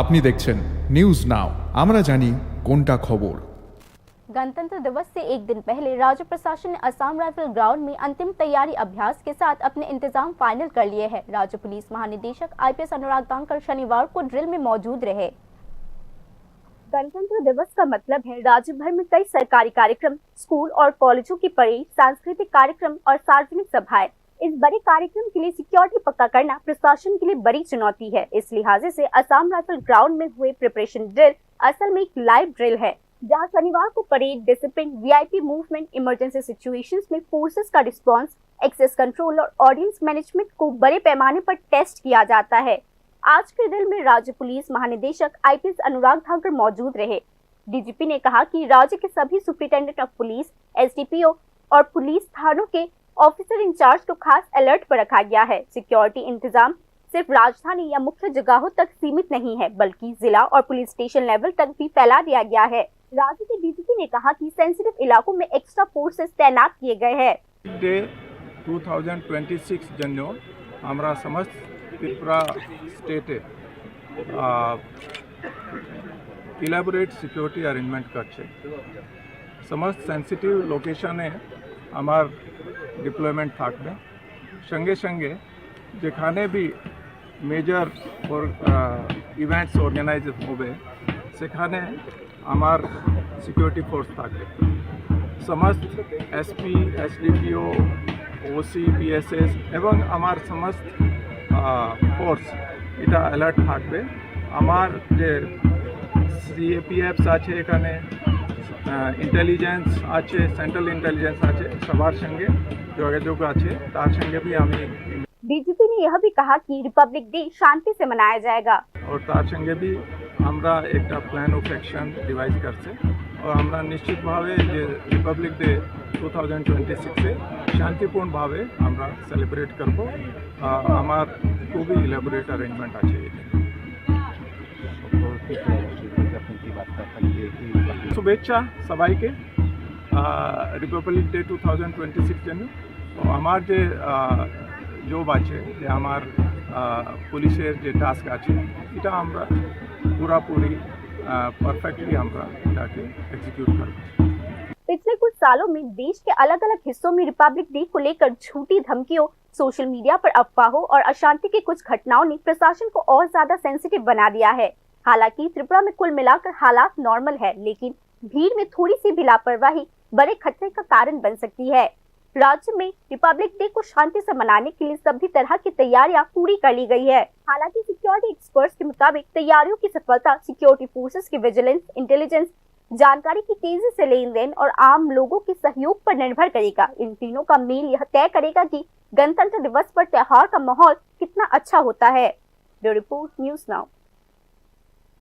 আপনি দেখছেন news now, আমরা জানি কোনটা খবর। गणतंत्र दिवस से एक दिन पहले राज्य प्रशासन ने असम राइफल ग्राउंड में अंतिम तैयारी अभ्यास के साथ अपने इंतजाम फाइनल कर लिए हैं। राज्य पुलिस महानिदेशक आईपीएस अनुराग धांकर शनिवार को ड्रिल में मौजूद रहे। गणतंत्र दिवस का मतलब है राज्य भर में कई सरकारी कार्यक्रम, स्कूल और कॉलेजों की परेड, सांस्कृतिक कार्यक्रम और सार्वजनिक सभाएं। इस बड़े कार्यक्रम के लिए सिक्योरिटी पक्का करना प्रशासन के लिए बड़ी चुनौती है। इस लिहाजे से असम राइफल ग्राउंड में हुए प्रिपरेशन ड्रिल असल में एक लाइव ड्रिल है, जहां शनिवार को parade, discipline, VIP movement, emergency situations में फोर्सेस का रिस्पांस, एक्सेस कंट्रोल और ऑडियंस मैनेजमेंट को बड़े पैमाने पर टेस्ट किया जाता है। आज के ड्रिल में राज्य पुलिस महानिदेशक आईपीएस अनुराग धांकर मौजूद रहे। डीजीपी ने कहा कि राज्य के सभी सुपरिटेंडेंट ऑफ पुलिस, एसडीपीओ और पुलिस थानों के ऑफिसर इंचार्ज को खास अलर्ट पर रखा गया है। सिक्योरिटी इंतजाम सिर्फ राजधानी या मुख्य जगहों तक सीमित नहीं है, बल्कि जिला और पुलिस स्टेशन लेवल तक भी फैला दिया गया है। राज्य के डीजीपी ने कहा कि सेंसिटिव इलाकों में एक्स्ट्रा फोर्सेस तैनात किए गए हैं। डे 2026 जन्य हमारा समस्त त्रिपुरा स्टेटे इलाबोरेट सिक्योरिटी अरेंजमेंट करছে। समस्त सेंसिटिव लोकेशने हमार डिप्लॉयमेंट থাকবে। संगे संगे যেখানে भी मेजर और इवेंट्स ऑर्गेनाइज होबे সেখানে আমার সিকিউরিটি ফোর্স থাকবে। সমস্ত এসপি, এসডিপিও, ওসি, পিএসএস এবং আমার সমস্ত ফোর্স এটা অ্যালার্ট থাকবে। আমার যে সিএপিএফস আছে, এখানে ইন্টেলিজেন্স আছে, সেন্ট্রাল ইন্টেলিজেন্স আছে, সবার সঙ্গে যোগাযোগ আছে। তার সঙ্গে भी আমি डीजीपी ने यह भी कहा कि रिपब्लिक डे शांति से मनाया जाएगा और तार संगे भी আমরা একটা প্ল্যান অফ অ্যাকশন ডিভাইস করছে और আমরা নিশ্চিতভাবে যে রিপাবলিক ডে 2026 শান্তিপূর্ণভাবে আমরা সেলিব্রেট করব। আমার খুবই ইলাবোরেট অ্যারেঞ্জমেন্ট আছে। শুভেচ্ছা সবাইকে রিপাবলিক ডে 2026 জন্য। আমার যে জব আছে, যে আমার পুলিশের যে টাস্ক আছে, এটা আমরা पूरी परफेक्टली আমরা এটাকে एग्जीक्यूट करब। पिछले कुछ सालों में देश के अलग अलग हिस्सों में रिपब्लिक डे को लेकर झूठी धमकियों, सोशल मीडिया पर अफवाहों और अशांति की कुछ घटनाओं ने प्रशासन को और ज्यादा सेंसिटिव बना दिया है। हालांकि त्रिपुरा में कुल मिलाकर हालात नॉर्मल है, लेकिन भीड़ में थोड़ी सी भी लापरवाही बड़े खतरे का कारण बन सकती है। राज्य में रिपब्लिक डे को शांति से मनाने के लिए सभी तरह की तैयारियां पूरी कर ली गई है। हालांकि सिक्योरिटी एक्सपर्ट्स के मुताबिक तैयारियों की सफलता सिक्योरिटी फोर्सेस की विजिलेंस, इंटेलिजेंस, जानकारी की तेजी से लेन देन और आम लोगों के सहयोग पर निर्भर करेगा। इन तीनों का मेल यह तय करेगा कि गणतंत्र दिवस पर त्योहार का माहौल कितना अच्छा होता है। Bureau report, news now.